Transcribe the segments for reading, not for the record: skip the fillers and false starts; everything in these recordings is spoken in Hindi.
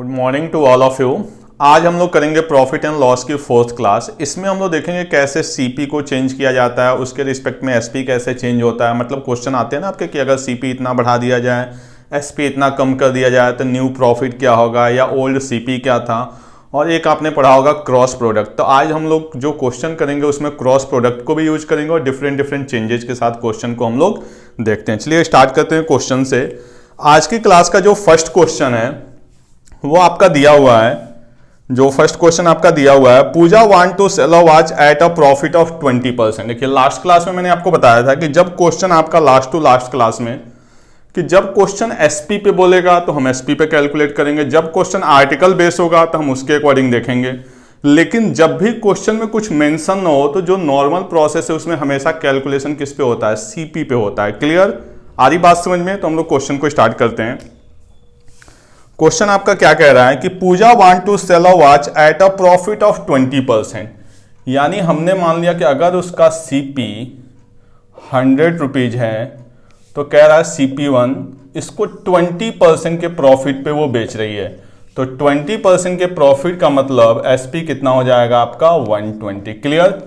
Good morning to all of you. आज हम लोग करेंगे प्रॉफिट एंड लॉस की फोर्थ क्लास। इसमें हम लोग देखेंगे कैसे सीपी को चेंज किया जाता है, उसके रिस्पेक्ट में एसपी कैसे चेंज होता है। मतलब क्वेश्चन आते हैं ना आपके कि अगर सीपी इतना बढ़ा दिया जाए, एसपी इतना कम कर दिया जाए तो न्यू प्रॉफिट क्या होगा, या ओल्ड सीपी क्या था। और एक आपने पढ़ा होगा क्रॉस प्रोडक्ट। तो आज हम लोग जो क्वेश्चन करेंगे उसमें क्रॉस प्रोडक्ट को भी यूज करेंगे और डिफरेंट चेंजेस के साथ क्वेश्चन को हम लोग देखते हैं। चलिए स्टार्ट करते हैं क्वेश्चन से। आज की क्लास का जो फर्स्ट क्वेश्चन है वो आपका दिया हुआ है। जो फर्स्ट क्वेश्चन आपका दिया हुआ है, Pooja want to sell a watch at a profit of 20%। देखिए लास्ट क्लास में मैंने आपको बताया था कि जब क्वेश्चन आपका लास्ट टू लास्ट क्लास में कि जब क्वेश्चन एसपी पे बोलेगा तो हम एसपी पे कैलकुलेट करेंगे, जब क्वेश्चन आर्टिकल बेस होगा तो हम उसके अकॉर्डिंग देखेंगे। लेकिन जब भी क्वेश्चन में कुछ मेंशन ना हो तो जो नॉर्मल प्रोसेस है उसमें हमेशा कैलकुलेशन किस पे होता है, सीपी पे होता है। क्लियर आ रही बात समझ में? तो हम लोग क्वेश्चन को स्टार्ट करते हैं। क्वेश्चन आपका क्या कह रहा है कि Pooja want to sell a watch at a profit of 20%। यानी हमने मान लिया कि अगर उसका सीपी 100 रुपीज है तो कह रहा है CP1 इसको 20% के प्रॉफिट पे वो बेच रही है। तो 20% के प्रॉफिट का मतलब SP कितना हो जाएगा आपका 120। क्लियर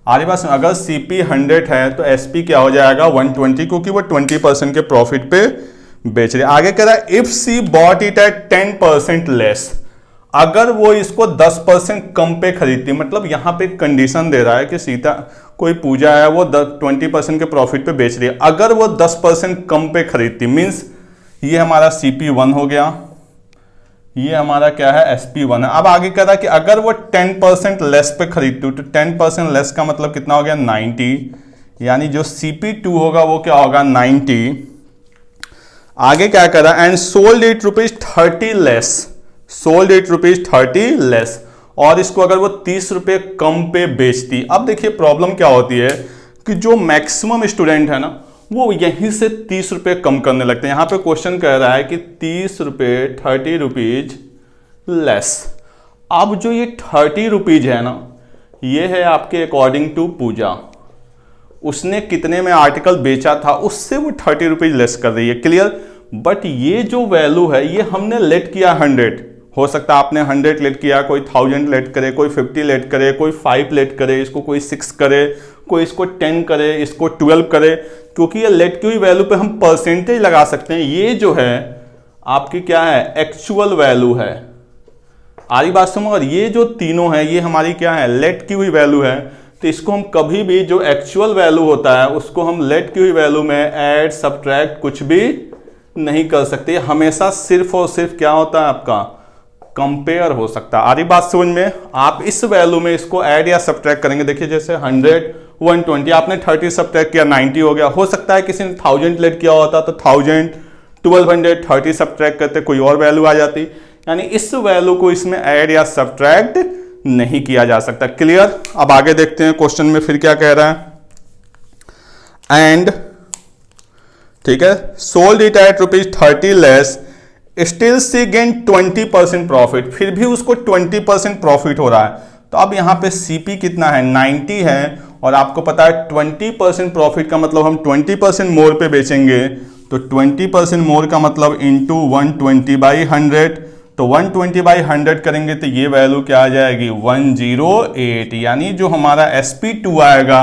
आगे बात? अगर CP 100 है तो SP क्या हो जाएगा 120, क्योंकि वो 20% के प्रॉफिट पे बेच रही है। आगे कह रहा है if she bought it at 10% less. अगर वो इसको 10% कम पे खरीदती, मतलब यहां पे कंडीशन दे रहा है कि सीता कोई पूजा है वो 20% के प्रॉफिट पे बेच रही है। अगर वो 10% कम पे खरीदती मींस ये हमारा CP1 हो गया, ये हमारा क्या है SP1 है। अब आगे कह रहा है कि अगर वो 10% लेस पे खरीदती तो 10% लेस का मतलब कितना हो गया 90, यानी जो CP2 होगा वो क्या होगा 90। आगे क्या कर रहा है and sold it ₹30 less, sold it ₹30 less. और इसको अगर वो 30 रुपए कम पे बेचती। अब देखिए प्रॉब्लम क्या होती है कि जो मैक्सिमम स्टूडेंट है ना वो यहीं से 30 रुपए कम करने लगते हैं। यहां पे क्वेश्चन कह रहा है कि 30 रुपए 30 रुपीज लेस। अब जो ये 30 रुपीज है ना ये है आपके अकॉर्डिंग टू पूजा, उसने कितने में आर्टिकल बेचा था उससे वो 30 रुपीज लेस कर रही है। क्लियर? बट ये जो वैल्यू है ये हमने लेट किया 100। हो सकता है आपने 100 लेट किया, कोई 1000 लेट करे, कोई 50 लेट करे, कोई 5 लेट करे, इसको कोई 6 करे, कोई इसको 10 करे, इसको 12 करे। क्योंकि ये लेट की हुई वैल्यू पे हम परसेंटेज लगा सकते हैं। ये जो है आपकी क्या है एक्चुअल वैल्यू है। आरी बात समझ? और ये जो तीनों है ये हमारी क्या है लेट की हुई वैल्यू है। तो इसको हम कभी भी जो एक्चुअल वैल्यू होता है उसको हम लेट की हुई वैल्यू में ऐड सब्ट्रैक्ट कुछ भी नहीं कर सकते। हमेशा सिर्फ और सिर्फ क्या होता है आपका कंपेयर हो सकता है। आ रही बात समझ में? आप इस वैल्यू में इसको ऐड या सब्ट्रैक्ट करेंगे। देखिए जैसे 100 120, आपने 30 सब्ट्रैक्ट किया 90 हो गया। हो सकता है किसी ने 1000 लेट किया होता तो 1000 1200 30 सब्ट्रैक्ट करते कोई और वैल्यू आ जाती। यानी इस वैल्यू को इसमें ऐड या सब्ट्रैक्ट नहीं किया जा सकता। क्लियर? अब आगे देखते हैं क्वेश्चन में फिर क्या कह रहा है। एंड ठीक है sold it at ₹30 less still she gain 20% profit. फिर भी उसको 20% प्रॉफिट हो रहा है। तो अब यहां पे CP कितना है 90 है और आपको पता है 20% प्रॉफिट का मतलब हम 20% मोर पे बेचेंगे। तो 20% मोर का मतलब इंटू 120/100। तो 120/100 करेंगे तो ये वैल्यू क्या आ जाएगी 108। यानी जो हमारा SP2 आएगा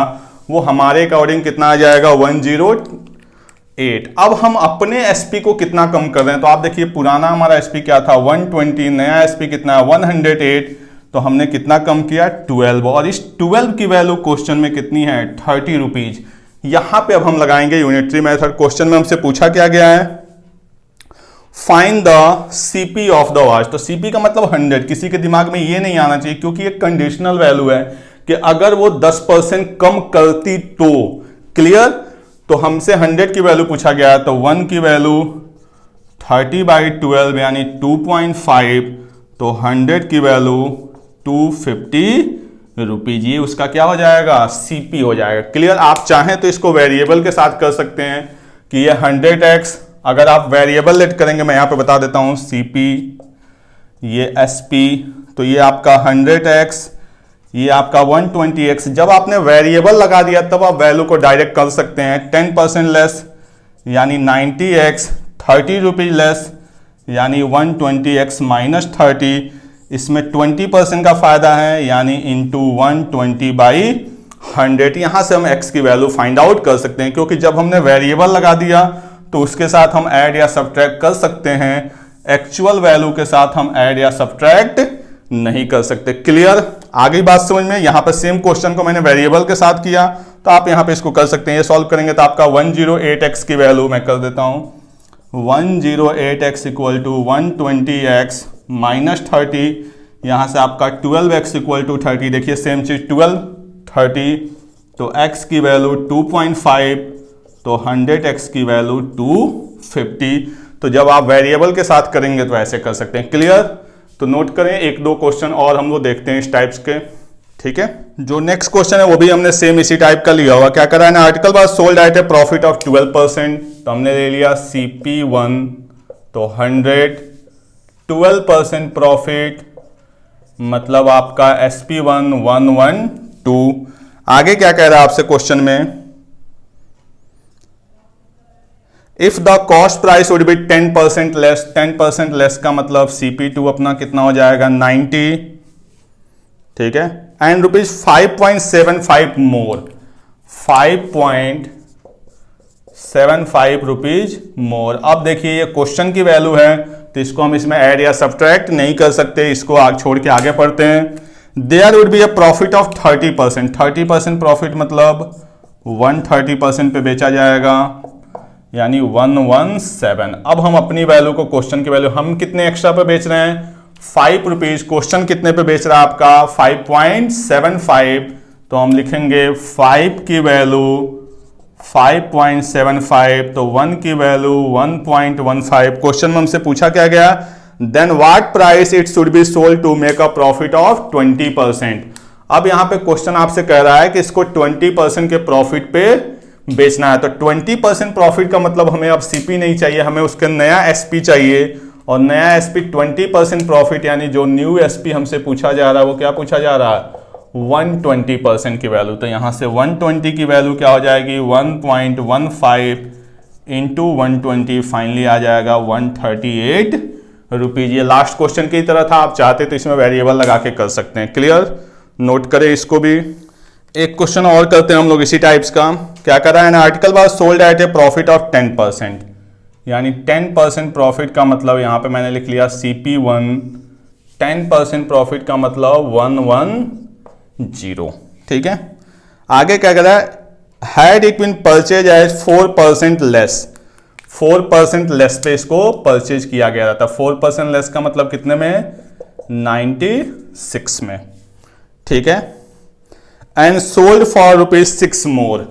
वो हमारे अकॉर्डिंग कितना आ जाएगा 108। अब हम अपने SP को कितना कम कर रहे हैं? तो आप देखिए पुराना हमारा SP क्या था 120, नया SP कितना है 108। तो हमने कितना कम किया 12। और इस 12 की वैल्यू क्वेश्चन में कितनी है 30 रुपीज। यहां पे अब हम लगाएंगे यूनिटरी मेथड। क्वेश्चन में हमसे पूछा क्या गया है find the CP of the watch. तो CP का मतलब 100। किसी के दिमाग में ये नहीं आना चाहिए क्योंकि ये कंडीशनल वैल्यू है कि अगर वो 10% कम करती तो। क्लियर? तो हमसे 100 की वैल्यू पूछा गया है तो 1 की वैल्यू 30/12 यानी 2.5। तो 100 की वैल्यू 250 रुपीज। ये उसका क्या हो जाएगा CP हो जाएगा। क्लियर? आप चाहें तो इसको वेरिएबल के साथ कर सकते हैं कि ये 100x। अगर आप वेरिएबल लेट करेंगे मैं यहां पे बता देता हूं CP, ये SP, तो ये आपका 100x, ये आपका 120x। जब आपने वेरिएबल लगा दिया तब आप वैल्यू को डायरेक्ट कर सकते हैं। 10% लेस यानी 90x, 30 रुपीज लेस यानी 120x माइनस 30, इसमें 20% का फायदा है यानी इंटू 120/100। यहां से हम x की वैल्यू फाइंड आउट कर सकते हैं, क्योंकि जब हमने वेरिएबल लगा दिया तो उसके साथ हम ऐड या सब्ट्रैक्ट कर सकते हैं, एक्चुअल वैल्यू के साथ हम ऐड या सब्ट्रैक्ट नहीं कर सकते। क्लियर? आगे बात समझ में? यहां पर सेम क्वेश्चन को मैंने वेरिएबल के साथ किया तो आप यहां पे इसको कर सकते हैं। ये सॉल्व करेंगे तो आपका 108x की वैल्यू मैं कर देता हूं, 108x equal to 120x minus 30, यहां से आपका 12x इक्वल टू 30। देखिए सेम चीज 12 30, तो x की वैल्यू 2.5, तो 100x की वैल्यू 250। तो जब आप वेरिएबल के साथ करेंगे तो ऐसे कर सकते हैं। क्लियर? तो नोट करें, एक दो क्वेश्चन और हम लोग देखते हैं इस टाइप्स के। ठीक है, जो नेक्स्ट क्वेश्चन है वो भी हमने सेम इसी टाइप का लिया हुआ। क्या करा है ना, article was sold eight A profit of 12%, तो हमने ले लिया CP1, तो 100, 12% प्रॉफिट मतलब आपका SP1 112। आगे क्या कह रहा है आपसे क्वेश्चन में, if the cost price would be 10% less, 10% less का मतलब CP2 अपना कितना हो जाएगा 90, ठीक है, and rupees 5.75 more, 5.75 rupees more. अब देखिए ये क्वेश्चन की वैल्यू है तो इसको हम इसमें ऐड या सब्ट्रैक्ट नहीं कर सकते, इसको आगे छोड़ के आगे पढ़ते हैं। There would be a profit of 30%, 30% profit मतलब 130% पे बेचा जाएगा यानी 117। अब हम अपनी वैल्यू को, क्वेश्चन की वैल्यू हम कितने एक्स्ट्रा पे बेच रहे हैं 5 रुपीज, क्वेश्चन कितने पे बेच रहा है आपका 5.75, तो हम लिखेंगे 5 की वैल्यू 5.75, तो 1 की वैल्यू 1.15। क्वेश्चन में हमसे पूछा क्या गया, then what price it should be sold to make a profit of 20%। अब यहां पे क्वेश्चन आपसे कह रहा है कि इसको 20% के प्रॉफिट पे बेचना है, तो 20% प्रॉफिट का मतलब हमें अब CP नहीं चाहिए, हमें उसका नया SP चाहिए, और नया SP 20% प्रॉफिट यानी जो न्यू SP हमसे पूछा जा रहा है वो क्या पूछा जा रहा है 120% की वैल्यू। तो यहां से 120 की वैल्यू क्या हो जाएगी 1.15 इंटू 120, फाइनली आ जाएगा 138 रुपीज। ये लास्ट क्वेश्चन की तरह था, आप चाहते तो इसमें वेरिएबल लगा के कर सकते हैं। क्लियर? नोट करें इसको भी। एक क्वेश्चन और करते हैं हम लोग इसी टाइप्स का। क्या कर रहा है ना, article was sold eight A profit of 10%, यानी 10% प्रॉफिट का मतलब यहां पे मैंने लिख लिया CP1, 10% प्रॉफिट का मतलब 110। ठीक है, आगे क्या कर रहा है, had it been purchase at 4% less, 4% less पे इसको परचेज किया गया था। 4% लेस का मतलब कितने में 96 में। ठीक है, एंड सोल्ड फॉर ₹6 मोर,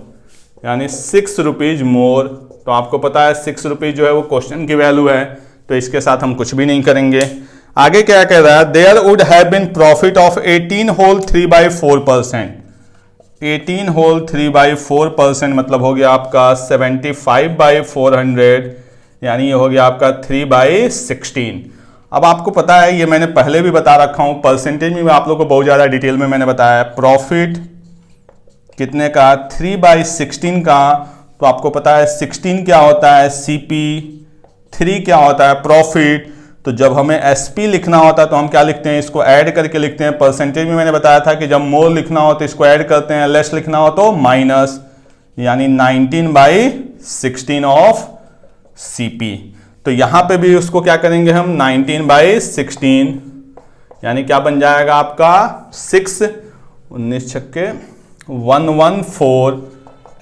यानी 6 रुपीज मोर। तो आपको पता है 6 रुपीज जो है वो क्वेश्चन की वैल्यू है, तो इसके साथ हम कुछ भी नहीं करेंगे। आगे क्या कह रहा है, there would have been profit of 18 whole 3/4%, 18 whole 3/4% मतलब हो गया आपका 75/400, यानी ये हो गया आपका 3/16। अब आपको पता है, ये मैंने पहले भी बता रखा हूं, परसेंटेज में आप लोगों को बहुत ज्यादा डिटेल में मैंने बताया है। प्रॉफिट कितने का 3/16 का, तो आपको पता है 16 क्या होता है CP, 3 क्या होता है प्रॉफिट। तो जब हमें SP लिखना होता है तो हम क्या लिखते हैं, इसको ऐड करके लिखते हैं। परसेंटेज में मैंने बताया था कि जब मोर लिखना हो तो इसको ऐड करते हैं, लेस लिखना हो तो माइनस, यानी 19/16 ऑफ CP। तो यहां पे भी उसको क्या करेंगे हम 19/16, यानी क्या बन जाएगा आपका 6, 19 छक्के 114।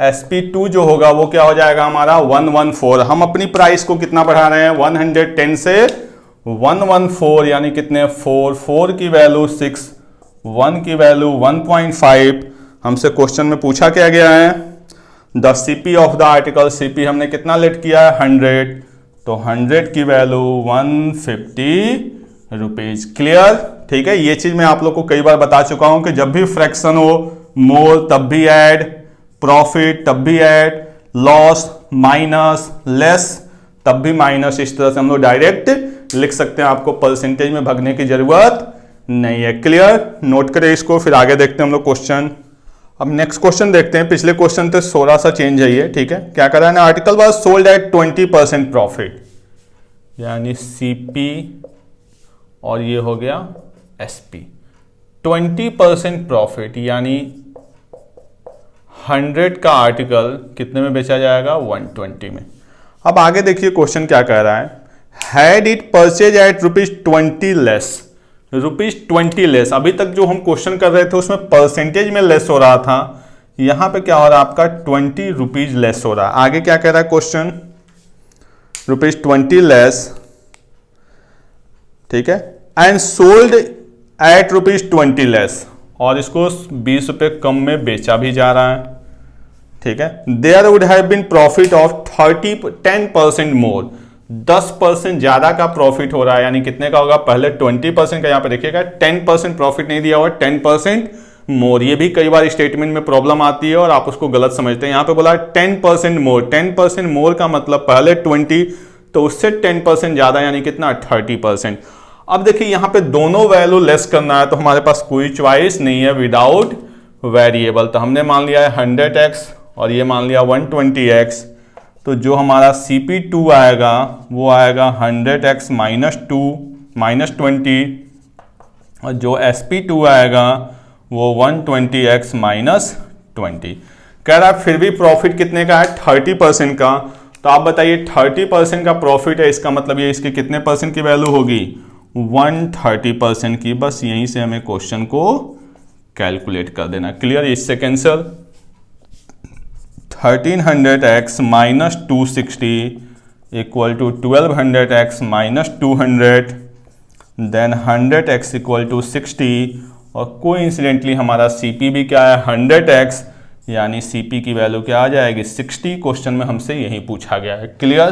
SP2 जो होगा वो क्या हो जाएगा हमारा 114। हम अपनी प्राइस को कितना बढ़ा रहे हैं 110 से 114, यानी कितने 4, 4 की वैल्यू 6, 1 की वैल्यू 1.5। हमसे क्वेश्चन में पूछा क्या गया है, the CP of the article, CP हमने कितना लेट किया है 100, तो 100 की वैल्यू 150 रुपीज। क्लियर? ठीक है, ये चीज मैं आप लोग को कई बार बता चुका हूं कि जब भी फ्रैक्शन हो, मोर तब भी ऐड, प्रॉफिट तब भी ऐड, लॉस माइनस, लेस तब भी माइनस, इस तरह से हम लोग डायरेक्ट लिख सकते हैं, आपको परसेंटेज में भागने की जरूरत नहीं है। क्लियर? नोट करें इसको, फिर आगे देखते हैं हम लोग क्वेश्चन। अब नेक्स्ट क्वेश्चन देखते हैं, पिछले क्वेश्चन से थोड़ा सा चेंज है ये। ठीक है, क्या कर रहा है ना, article was sold eight 20% profit, यानी CP और ये हो गया SP। 20% प्रॉफिट यानी 100 का आर्टिकल कितने में बेचा जाएगा? 120 में। अब आगे देखिए क्वेश्चन क्या कह रहा है, had it purchase at ₹20 less, ₹20 less. अभी तक जो हम क्वेश्चन कर रहे थे उसमें परसेंटेज में लेस हो रहा था, यहां पे क्या हो रहा है आपका ₹20 लेस हो रहा है। आगे क्या कह रहा है क्वेश्चन, ₹20 लेस, ठीक है, एंड सोल्ड एट ₹20 लेस, और इसको 20 रुपए कम में बेचा भी जा रहा है, ठीक है। There would have been profit of 10% more, 10% ज्यादा का प्रॉफिट हो रहा है, यानी कितने का होगा? पहले 20% का, यहां पे देखिएगा 10% प्रॉफिट नहीं दिया हुआ, 10% मोर। ये भी कई बार स्टेटमेंट में प्रॉब्लम आती है और आप उसको गलत समझते हैं। यहां पे बोला 10% मोर, 10% मोर का मतलब पहले 20 तो उससे 10% ज्यादा, यानी कितना? 30%। अब देखिए यहां पे दोनों वैल्यू लेस करना है तो हमारे पास कोई चॉइस नहीं है विदाउट वेरिएबल। तो हमने मान लिया है 100x और ये मान लिया 120x, तो जो हमारा CP2 आएगा वो आएगा 100x माइनस 20, और जो SP2 आएगा वो 120x माइनस 20। कह रहा है फिर भी प्रॉफिट कितने का है? 30% का। तो आप बताइए 30% का प्रॉफिट है, इसका मतलब ये इसके कितने परसेंट की वैल्यू होगी? 130% की। बस यहीं से हमें क्वेश्चन को कैलकुलेट कर देना। क्लियर? इससे cancel, 1300x minus 260 equal to 1200x minus 200, then 100x equal to 60, और कोइंसिडेंटली हमारा CP भी क्या है? 100x, यानी CP की वैल्यू क्या आ जाएगी? 60। क्वेश्चन में हमसे यही पूछा गया है। क्लियर?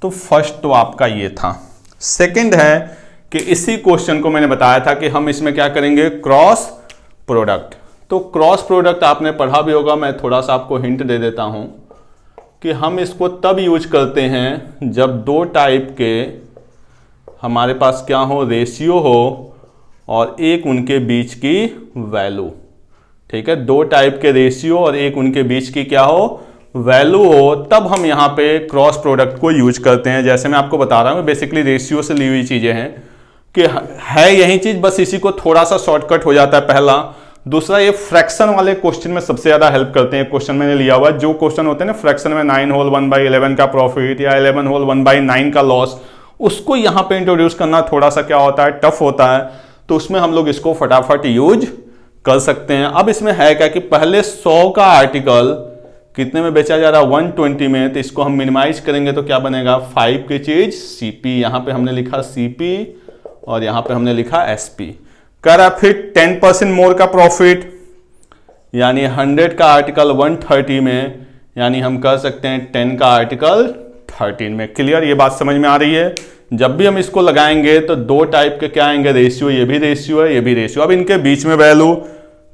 तो फर्स्ट तो आपका ये था। सेकंड है कि इसी क्वेश्चन को मैंने बताया था कि हम इसमें क्या करेंगे? Cross product. तो क्रॉस प्रोडक्ट आपने पढ़ा भी होगा, मैं थोड़ा सा आपको हिंट दे देता हूं कि हम इसको तब यूज करते हैं जब दो टाइप के हमारे पास क्या हो? रेशियो हो और एक उनके बीच की वैल्यू, ठीक है। दो टाइप के रेशियो और एक उनके बीच की क्या हो? वैल्यू हो, तब हम यहां पे क्रॉस प्रोडक्ट को यूज करते हैं। जैसे मैं आपको बता रहा हूं, बेसिकली रेशियो से ली हुई चीजें हैं कि है यही चीज, बस इसी को थोड़ा सा शॉर्टकट हो जाता है पहला। दूसरा, ये फ्रैक्शन वाले क्वेश्चन में सबसे ज्यादा हेल्प करते हैं। क्वेश्चन मैंने लिया हुआ, जो क्वेश्चन होते हैं ना फ्रैक्शन में 9 होल 1/11 का प्रॉफिट या 11 होल 1/9 का लॉस, उसको यहां पे इंट्रोड्यूस करना थोड़ा सा क्या होता है? टफ होता है। तो उसमें हम लोग इसको फटाफट यूज कर सकते हैं। अब इसमें है क्या कि पहले 100 का आर्टिकल कितने में बेचा जा रहा है? 120 में। तो इसको हम मिनिमाइज करेंगे तो क्या बनेगा? 5 की चीज CP, यहां पे हमने लिखा CP और यहां पे हमने लिखा SP। कह रहा फिर 10% मोर का प्रॉफिट, यानी 100 का आर्टिकल 130 में, यानी हम कह सकते हैं 10 का आर्टिकल 13 में। क्लियर? ये बात समझ में आ रही है? जब भी हम इसको लगाएंगे तो दो टाइप के क्या आएंगे? रेशियो। ये भी रेशियो है, ये भी रेशियो। अब इनके बीच में वैल्यू,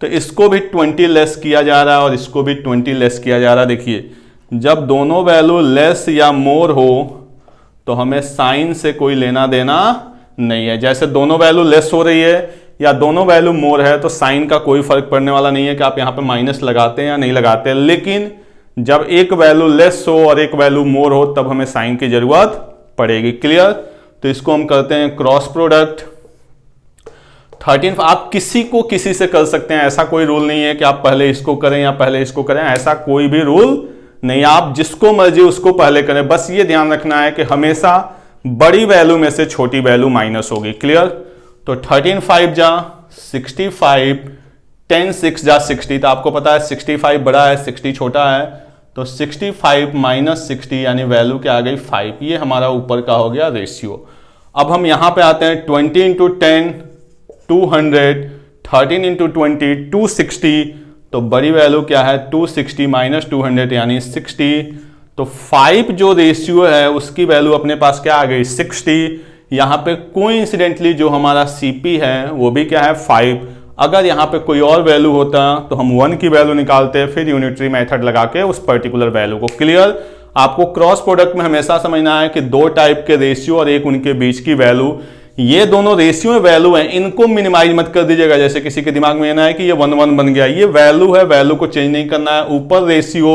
तो इसको भी 20 लेस किया जा रहा है और इसको भी 20 लेस किया जा रहा है। देखिए जब दोनों वैल्यू लेस या मोर हो तो हमें साइन से कोई लेना देना नहीं है। जैसे दोनों वैल्यू लेस हो रही है या दोनों वैल्यू मोर है तो साइन का कोई फर्क पड़ने वाला नहीं है कि आप यहां पे माइनस लगाते हैं या नहीं लगाते हैं। लेकिन जब एक वैल्यू लेस हो और एक वैल्यू मोर हो तब हमें साइन की जरूरत पड़ेगी। क्लियर? तो इसको हम करते हैं क्रॉस प्रोडक्ट। 13, आप किसी को किसी से कर सकते हैं, ऐसा कोई रूल नहीं है कि आप पहले इसको करें या पहले इसको करें, ऐसा कोई भी रूल नहीं। आप जिसको मर्जी उसको पहले करें, बस ये ध्यान रखना है कि हमेशा बड़ी वैल्यू में से छोटी वैल्यू माइनस होगी। क्लियर? तो 13 5 जा 65, 10 6 जा 60। तो आपको पता है 65 बड़ा है 60 छोटा है, तो 65 माइनस 60 यानी वैल्यू क्या आ गई? 5। ये हमारा ऊपर का हो गया रेशियो। अब हम यहां पे आते हैं 20 इंटू 10 200, 13 इंटू 20 260। तो बड़ी वैल्यू क्या है? 260 माइनस 200 यानी 60। तो 5 जो रेशियो है उसकी वैल्यू अपने पास क्या आ गई? 60। यहां पे कोइंसिडेंटली जो हमारा CP है वो भी क्या है? 5। अगर यहां पे कोई और वैल्यू होता तो हम 1 की वैल्यू निकालते, फिर यूनिटरी मेथड लगा के उस पर्टिकुलर वैल्यू को। क्लियर? आपको क्रॉस प्रोडक्ट में हमेशा समझना है कि दो टाइप के रेशियो और एक उनके बीच की वैल्यू, ये दोनों रेशियो में वैल्यू है, इनको मिनिमाइज मत कर दीजिएगा। जैसे किसी के दिमाग में ना है कि ये 1 1 बन गया, ये वैल्यू है, वैल्यू को चेंज नहीं करना है। ऊपर रेशियो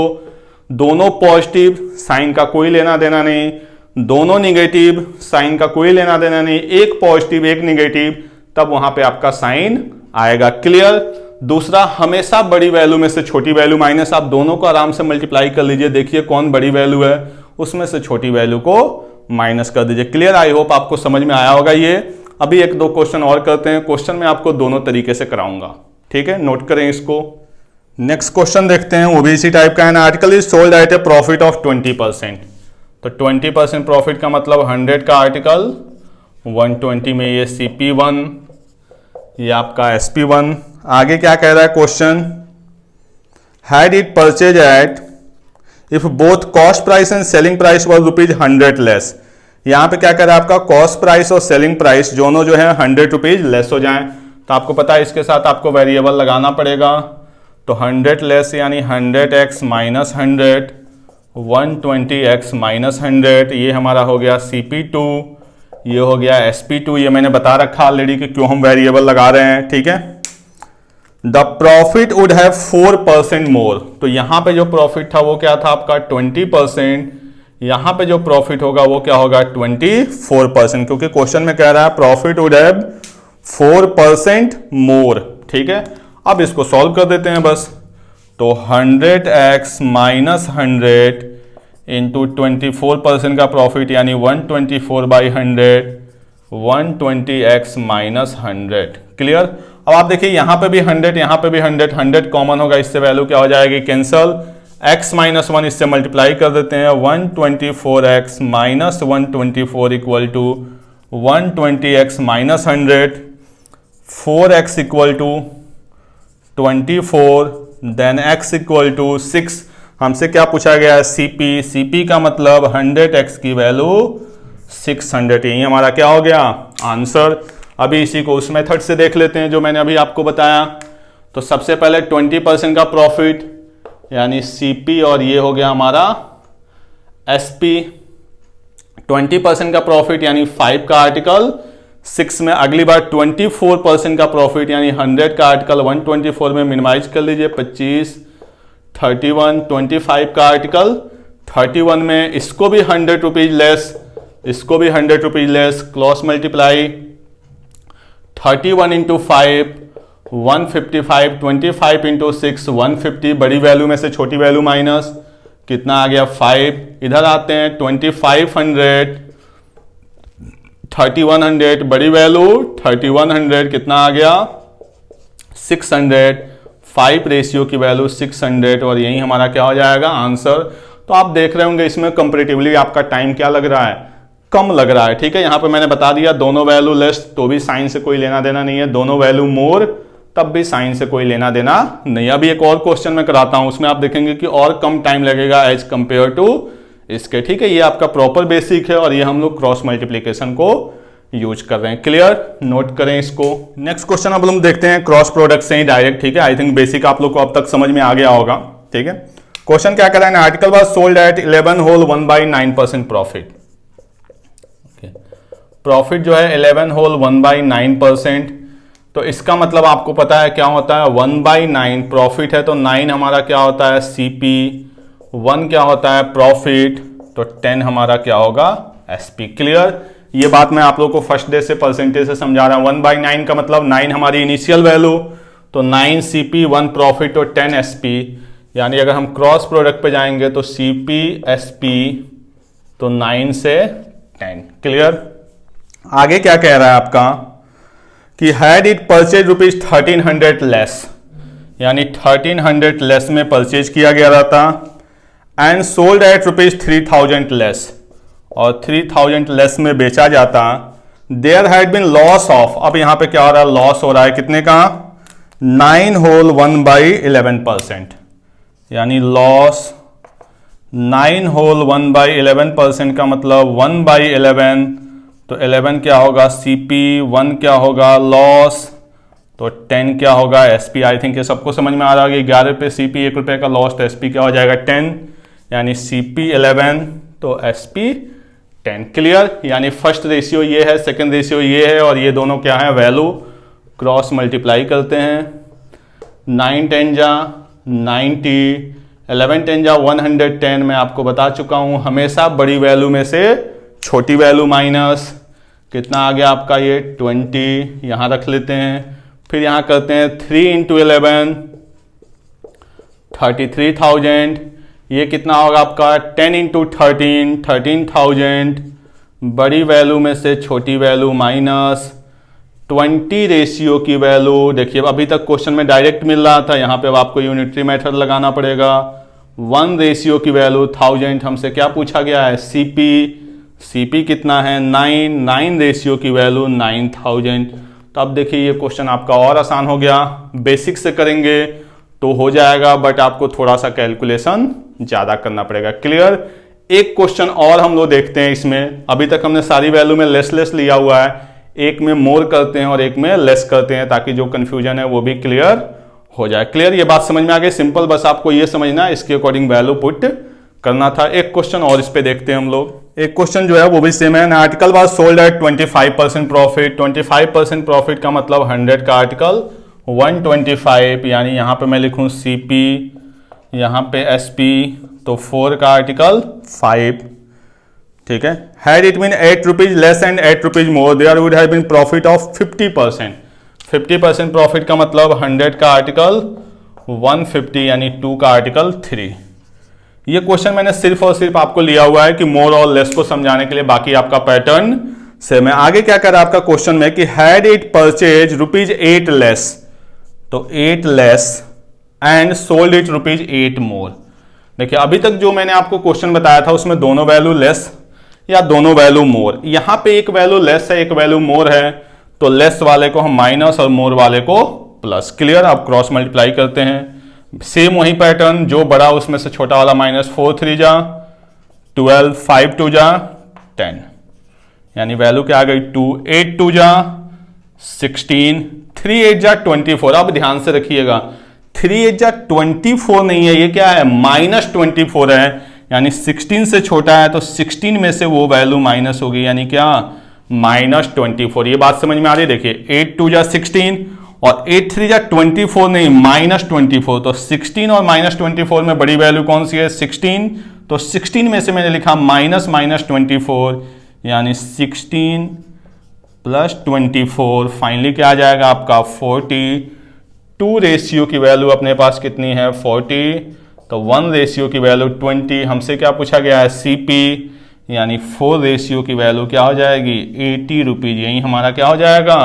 दोनों पॉजिटिव, साइन का कोई लेना देना नहीं। दोनों निगेटिव, साइन का कोई लेना देना नहीं, एक पॉजिटिव एक निगेटिव, तब वहां पे आपका साइन आएगा। क्लियर। दूसरा, हमेशा बड़ी वैल्यू में से छोटी वैल्यू माइनस, आप दोनों को आराम से मल्टीप्लाई कर लीजिए, देखिए कौन बड़ी वैल्यू है, उसमें से छोटी वैल्यू को माइनस कर दीजिए। क्लियर। आई होप आपको समझ में आया होगा ये। अभी एक दो क्वेश्चन और करते हैं, क्वेश्चन में आपको दोनों तरीके से कराऊंगा, ठीक है, नोट करें इसको। नेक्स्ट क्वेश्चन देखते हैं, वो भी इसी टाइप का है। Article is sold at A profit of 20%। तो 20% प्रॉफिट का मतलब 100 का आर्टिकल 120 में ये CP1, ये आपका SP1। आगे क्या कह रहा है question, had it purchase at if both cost price and selling price was ₹100 less. यहां पे क्या कह रहा है, आपका कॉस्ट प्राइस और सेलिंग प्राइस दोनों जो है ₹100 लेस हो जाएं। तो आपको पता है इसके साथ आपको वेरिएबल लगाना पड़ेगा। तो 100 लेस यानी 100x माइनस 100, 120x माइनस 100, ये हमारा हो गया CP2, ये हो गया SP2। ये मैंने बता रखा ऑलरेडी कि क्यों हम वेरिएबल लगा रहे हैं, ठीक है। द प्रॉफिट वुड हैव 4% मोर। तो यहां पे जो प्रॉफिट था वो क्या था आपका 20%, यहां पे जो प्रॉफिट होगा वो क्या होगा 24%, क्योंकि क्वेश्चन में कह रहा है प्रॉफिट वुड हैव 4% मोर, ठीक है। अब इसको सॉल्व कर देते हैं बस। तो 100x माइनस 100 इंटू 24% का प्रॉफिट यानी 124/100, 120x माइनस 100। क्लियर। अब आप देखिए यहां पे भी 100, यहां पे भी 100, 100 कॉमन होगा, इससे वैल्यू क्या हो जाएगी कैंसल, x माइनस 1 इससे मल्टीप्लाई कर देते हैं, 124x minus 124 equal to 120x minus 100, 4x equal to 24, then x equal to 6। हमसे क्या पूछा गया है CP का मतलब 100x की वैल्यू 600, यही हमारा क्या हो गया आंसर। अभी इसी को उस मेथड से देख लेते हैं जो मैंने अभी आपको बताया। तो सबसे पहले 20% का प्रॉफिट यानी CP और ये हो गया हमारा SP। 20% का प्रॉफिट यानी 5 का आर्टिकल 6 में, अगली बार 24% का प्रॉफिट यानी 100 का आर्टिकल 124 में मिनिमाइज कर लीजिए, 25, 31, 25 का आर्टिकल 31 में, इसको भी ₹100 लेस, इसको भी ₹100 less, cross multiply 31 into 5 155, 25 into 6 150, बड़ी वैल्यू में से छोटी वैल्यू माइनस, कितना आ गया 5। इधर आते हैं 2500, 3100, बड़ी वैल्यू 3100, कितना आ गया 600, 5 रेशियो की वैल्यू 600, और यही हमारा क्या हो जाएगा आंसर। तो आप देख रहे होंगे इसमें कंपैरेटिवली आपका टाइम क्या लग रहा है, कम लग रहा है, ठीक है। यहां पे मैंने बता दिया दोनों वैल्यू लेस तो भी साइन से कोई लेना देना नहीं है, दोनों वैल्यू मोर तब भी साइन से कोई लेना देना नहीं। अभी एक और क्वेश्चन में कराता हूं, उसमें आप देखेंगे कि और कम टाइम लगेगा एज कंपेयर टू इसके, ठीक है। ये आपका प्रॉपर बेसिक है और ये हम लोग क्रॉस मल्टीप्लीकेशन को यूज कर रहे हैं। क्लियर, नोट करें इसको। नेक्स्ट क्वेश्चन अब हम देखते हैं क्रॉस प्रोडक्ट से ही डायरेक्ट, ठीक है। आई थिंक बेसिक आप लोग को अब तक समझ में आ गया होगा, ठीक है। क्वेश्चन क्या कर रहा है, article was sold at 11 whole 1/9% profit. Profit जो है 11 होल 1/9%। तो इसका मतलब आपको पता है क्या होता है, 1/9 प्रॉफिट है तो 9 हमारा क्या होता है CP, 1 क्या होता है प्रॉफिट, तो 10 हमारा क्या होगा SP। क्लियर। ये बात मैं आप लोगों को फर्स्ट डे से परसेंटेज से समझा रहा हूं। 1/9 का मतलब 9 हमारी इनिशियल वैल्यू, तो 9 CP, 1 प्रॉफिट और 10 SP। यानी अगर हम क्रॉस प्रोडक्ट पे जाएंगे तो CP SP, तो 9 से 10। क्लियर। आगे क्या कह रहा है आपका कि हैड इट परचेज ₹1300 लेस, यानी 1300 लेस में परचेज किया गया रहता, एंड सोल्ड एट ₹3000 लेस, और 3000 लेस में बेचा जाता, there had been loss of, अब यहां पे क्या हो रहा है लॉस हो रहा है कितने का 9 होल 1/11%, यानी लॉस 9 होल 1/11% का मतलब 1/11, तो 11 क्या होगा CP, 1 क्या होगा लॉस, तो 10 क्या होगा SP। आई थिंक ये सबको समझ में आ रहा है कि 11 पे CP, ₹1 का लॉस, तो SP क्या हो जाएगा 10, यानी CP 11 तो SP 10। क्लियर। यानी फर्स्ट रेशियो ये है, सेकंड रेशियो ये है, और ये दोनों क्या है वैल्यू क्रॉस मल्टीप्लाई करते हैं। 9 10 जा 90, 11 10 जा 110। मैं आपको बता चुका हूं हमेशा बड़ी वैल्यू में से छोटी वैल्यू माइनस कितना आ गया आपका ये 20, यहां रख लेते हैं। फिर यहां करते हैं 3 इंटू 11 33,000। ये कितना होगा आपका 10 इंटू 13 13,000। बड़ी वैल्यू में से छोटी वैल्यू माइनस 20 रेशियो की वैल्यू। देखिए अभी तक क्वेश्चन में डायरेक्ट मिल रहा था, यहाँ पे अब आपको यूनिटरी मेथड लगाना पड़ेगा। 1 रेशियो की वैल्यू 1000। हमसे क्या पूछा गया है सीपी कितना है 9 रेशियो की वैल्यू 9000। तो अब देखिए ये क्वेश्चन आपका और आसान हो गया। बेसिक से करेंगे तो हो जाएगा, बट आपको थोड़ा सा कैलकुलेशन ज्यादा करना पड़ेगा। क्लियर। एक क्वेश्चन और हम लोग देखते हैं इसमें। अभी तक हमने सारी वैल्यू में लेस लिया हुआ है, एक में मोर करते हैं और एक में लेस करते हैं, ताकि जो कंफ्यूजन है वो भी क्लियर हो जाए। क्लियर, ये बात समझ में आ गई। सिंपल, बस आपको ये समझना है इसके अकॉर्डिंग वैल्यू पुट करना था। एक क्वेश्चन और इस पे देखते हैं हम लोग। एक क्वेश्चन जो है वो भी सेम है। An article was sold eight 25% profit. 25% profit का मतलब 100 का आर्टिकल 125, यानी यहां पे मैं लिखूं सीपी, यहां पे एसपी, तो 4 का आर्टिकल 5। ठीक है। Had it been 8 rupees less and 8 rupees more, there would have been profit of 50%। 50% profit का मतलब 100 का आर्टिकल 150, यानी 2 का आर्टिकल 3। ये क्वेश्चन मैंने सिर्फ और सिर्फ आपको लिया हुआ है कि मोर और लेस को समझाने के लिए, बाकी आपका पैटर्न सेम है। आगे क्या कर रहा है आपका क्वेश्चन में कि had it purchase rupees 8 less, तो 8 less and sold it rupees 8 मोर। देखिए अभी तक जो मैंने आपको क्वेश्चन बताया था उसमें दोनों वैल्यू लेस या दोनों वैल्यू मोर। यहां पे एक वैल्यू लेस है, एक वैल्यू मोर है, तो लेस वाले को हम माइनस और मोर वाले को प्लस। क्लियर। आप क्रॉस मल्टीप्लाई करते हैं, सेम वही पैटर्न, जो बड़ा उसमें से छोटा वाला माइनस। 4 3 जा 12, 5 2 जा 10, यानी वैल्यू क्या आ गई 2। 8 2 जा 16, 3 8 जा 24। अब ध्यान से रखिएगा 3 8 जा 24 नहीं है, ये क्या है -24 है, यानी 16 से छोटा है, तो 16 में से वो वैल्यू माइनस होगी, यानी क्या -24। ये बात समझ में आ रही है। देखिए 8 2 जा 16 और 8 3 जा 24 नहीं, -24। तो 16 और -24 में बड़ी वैल्यू कौन सी है 16, तो 16 में से मैंने लिखा -24, यानी 16 + 24, फाइनली क्या आ जाएगा आपका 42 रेशियो की वैल्यू अपने पास कितनी है 40, तो 1 रेशियो की वैल्यू 20। हमसे क्या पूछा गया है सीपी, यानी 4 रेशियो की वैल्यू क्या हो जाएगी 80 रुपीज। यही हमारा क्या हो जाएगा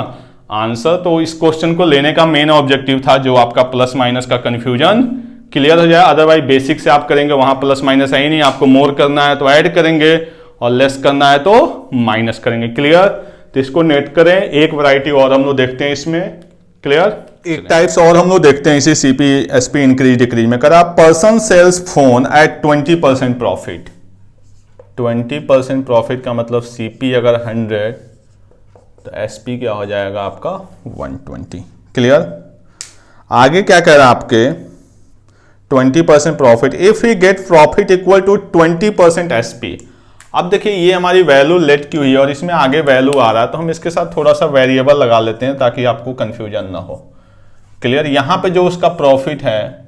आंसर। तो इस क्वेश्चन को लेने का मेन ऑब्जेक्टिव था जो आपका प्लस माइनस का कंफ्यूजन क्लियर हो जाए। अदरवाइज बेसिक से आप करेंगे वहां प्लस माइनस है ही नहीं, आपको मोर करना है तो ऐड करेंगे और लेस करना है तो माइनस करेंगे। क्लियर। तो इसको नेट करें। एक वैरायटी और हम लोग देखते हैं इसमें। क्लियर। एक टाइप्स और हम लोग देखते हैं इसी सीपी एसपी इंक्रीज डिक्रीज में। करा person sells phone at 20% profit. 20% profit का मतलब सीपी अगर 100 तो एसपी क्या हो जाएगा आपका 120। क्लियर। आगे क्या कह रहा है आपके 20% profit if he get profit equal to 20% SP. अब देखिए ये हमारी वैल्यू लेट की हुई है और इसमें आगे वैल्यू आ रहा है, तो हम इसके साथ थोड़ा सा वेरिएबल लगा लेते हैं ताकि आपको कंफ्यूजन ना हो। क्लियर। यहां पे जो उसका प्रॉफिट है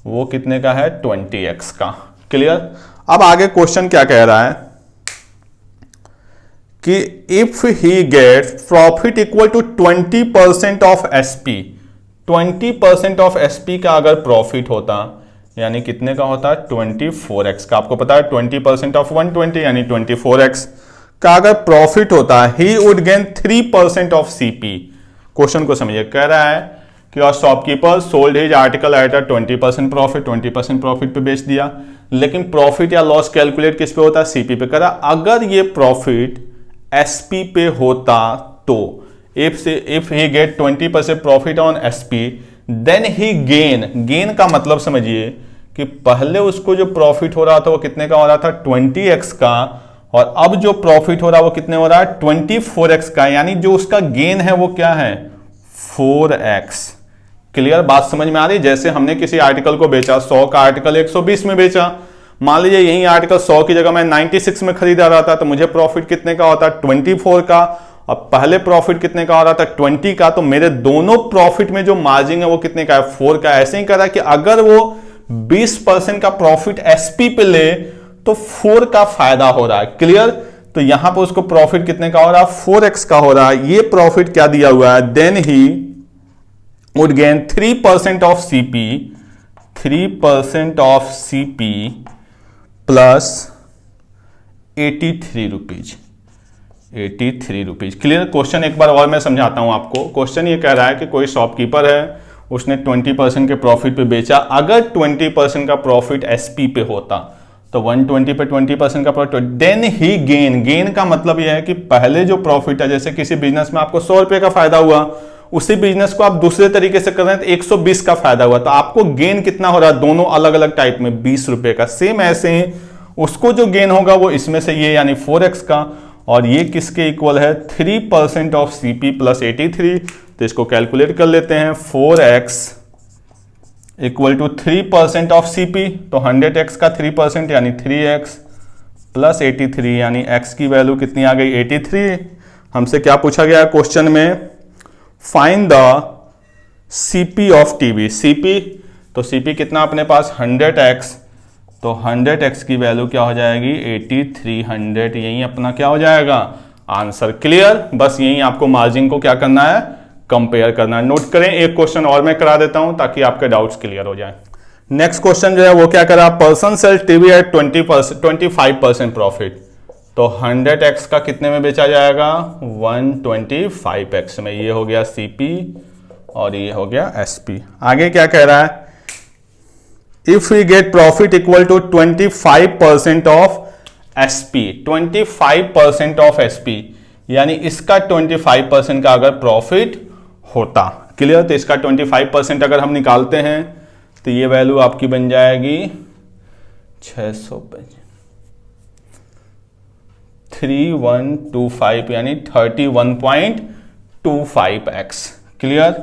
वो कितने का है 20x का। क्लियर। अब आगे क्वेश्चन क्या कह रहा है कि if he get profit equal to 20% of SP. 20% of SP का अगर प्रॉफिट होता यानी कितने का होता है 24x का। आपको पता है 20% ऑफ 120 यानी 24x का अगर प्रॉफिट होता he would gain 3% of CP. Question को समझिए। कह रहा है कि और shopkeeper sold his article at 20% profit, 20% profit पे बेच दिया, लेकिन प्रॉफिट या लॉस कैलकुलेट किस पे होता है सीपी पे। कह रहा अगर ये प्रॉफिट एसपी पे होता तो if he get 20% profit on SP then he gain का मतलब समझिए कि पहले उसको जो प्रॉफिट हो रहा था वो कितने का हो रहा था 20x का, और अब जो प्रॉफिट हो रहा है वो कितने हो रहा है 24x का, यानी जो उसका गेन है वो क्या है 4x। क्लियर। बात समझ में आ रही। जैसे हमने किसी आर्टिकल को बेचा, 100 का आर्टिकल 120 में बेचा, मान लीजिए यही आर्टिकल 100 की जगह मैं 96 में खरीदा रहा था, तो मुझे प्रॉफिट कितने का होता 24 का, और पहले प्रॉफिट कितने का हो रहा था 20 का, तो मेरे दोनों प्रॉफिट में जो मार्जिन है वो कितने का है 4 का। ऐसे ही कह रहा है कि अगर वो 20% का प्रॉफिट एसपी पे ले तो 4 का फायदा हो रहा है। क्लियर। तो यहां पर उसको प्रॉफिट कितने का हो रहा है, 4x का हो रहा है। ये प्रॉफिट क्या दिया हुआ है, then he would gain 3% of CP, 3% of CP plus 83 rupees, 83 rupees. Clear. Question एक बार और मैं समझाता हूं आपको। क्वेश्चन ये कह रहा है कि कोई शॉपकीपर है, उसने 20% के प्रॉफिट पे बेचा। अगर 20% का प्रॉफिट एसपी पे होता तो 120 पे 20% का profit, then he gain, gain का मतलब यह है कि पहले जो प्रॉफिट है, जैसे किसी बिजनेस में आपको 100 रुपए का फायदा हुआ, उसी बिजनेस को आप दूसरे तरीके से कर रहे हैं तो 120 का फायदा हुआ, तो आपको गेन कितना हो रहा है, दोनों अलग अलग टाइप में 20 रुपए का। सेम ऐसे ही उसको जो गेन होगा वो इसमें से ये यानी 4x का, और ये किसके इक्वल है, 3% ऑफ सीपी प्लस 83। तो इसको कैलकुलेट कर लेते हैं, 4x equal to 3% of CP, तो 100x का 3% यानी 3x प्लस 83 यानी x की वैल्यू कितनी आ गई, 83। हमसे क्या पूछा गया है क्वेश्चन में, find the CP of TV. CP, तो सीपी कितना अपने पास 100x, तो 100x की वैल्यू क्या हो जाएगी, 8300। यही अपना क्या हो जाएगा, आंसर। क्लियर। बस यही आपको मार्जिन को क्या करना है, कंपेयर करना है। नोट करें, एक क्वेश्चन और मैं करा देता हूं ताकि आपके डाउट्स क्लियर हो जाए। नेक्स्ट क्वेश्चन जो है वो क्या करा, person sell TV at 25% profit, तो 100x का कितने में बेचा जाएगा, 125x में। ये हो गया सीपी और ये हो गया एसपी। आगे क्या कह रहा है, if we get profit equal to 25% of SP, 25% of SP यानी इसका 25% का अगर प्रॉफिट होता। क्लियर। तो इसका 25% अगर हम निकालते हैं तो ये वैल्यू आपकी बन जाएगी 3125 यानी 31.25x। क्लियर।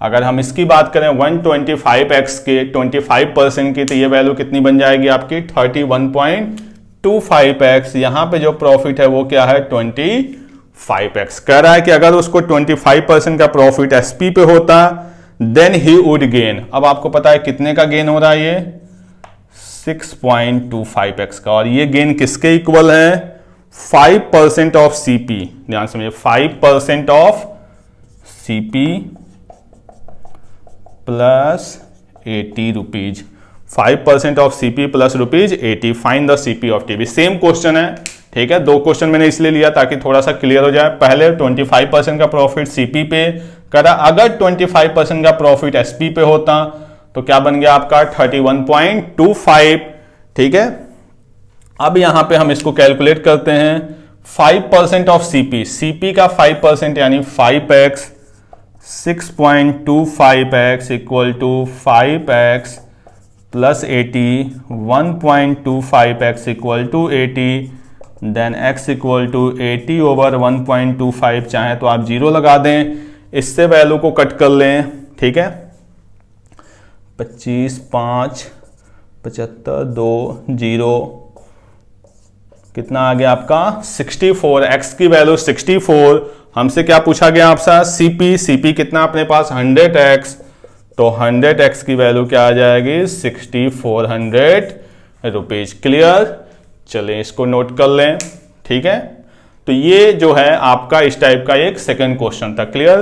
अगर हम इसकी बात करें 125x के 25% की, तो ये वैल्यू कितनी बन जाएगी आपकी, 31.25x। यहां पे जो प्रॉफिट है वो क्या है, 25x। कह रहा है कि अगर उसको 25% का प्रॉफिट एसपी पे होता देन ही वुड गेन। अब आपको पता है कितने का गेन हो रहा है, ये 6.25x का, और ये गेन किसके इक्वल है, 5% ऑफ सीपी। ध्यान समझिए, 5% of CP plus 80 rupees, 5% of CP plus rupees 80। Find the CP of TV. Same question है, ठीक है। दो क्वेश्चन मैंने इसलिए लिया ताकि थोड़ा सा क्लियर हो जाए। पहले 25% का प्रॉफिट सीपी पे करा, अगर 25% का प्रॉफिट एसपी पे होता तो क्या बन गया आपका 31.25। ठीक है। अब यहां पे हम इसको कैलकुलेट करते हैं, 5% ऑफ सीपी, सीपी का 5% यानी 5x, 6.25x equal to 5x plus 80, 1.25x equal to 80, then x equal to 80 over 1.25। चाहे तो आप 0 लगा दें, इससे वैल्यू को कट कर लें। ठीक है। 25, 5, 75, 2, 0, कितना आ गया आपका 64। x की वैल्यू 64। हमसे क्या पूछा गया आपसे, सीपी, सीपी कितना अपने पास 100x, तो 100x की वैल्यू क्या आ जाएगी 6400 रुपीज। क्लियर। चलें इसको नोट कर लें। ठीक है। तो ये जो है आपका इस टाइप का एक सेकंड क्वेश्चन था। क्लियर।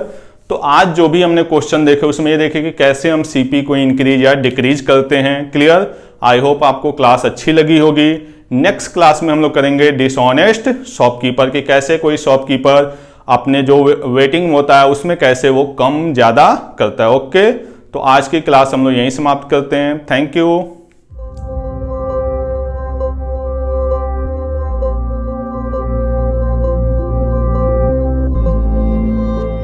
तो आज जो भी हमने क्वेश्चन देखे उसमें ये देखे कि कैसे हम सीपी को इंक्रीज या डिक्रीज करते हैं। क्लियर। आई होप आपको क्लास अच्छी लगी होगी। नेक्स्ट क्लास में हम लोग करेंगे डिसऑनेस्ट शॉपकीपर की, कैसे कोई शॉपकीपर अपने जो वेटिंग होता है उसमें कैसे वो कम ज्यादा करता है। ओके। तो आज की क्लास हम लोग यहीं समाप्त करते हैं। Thank you.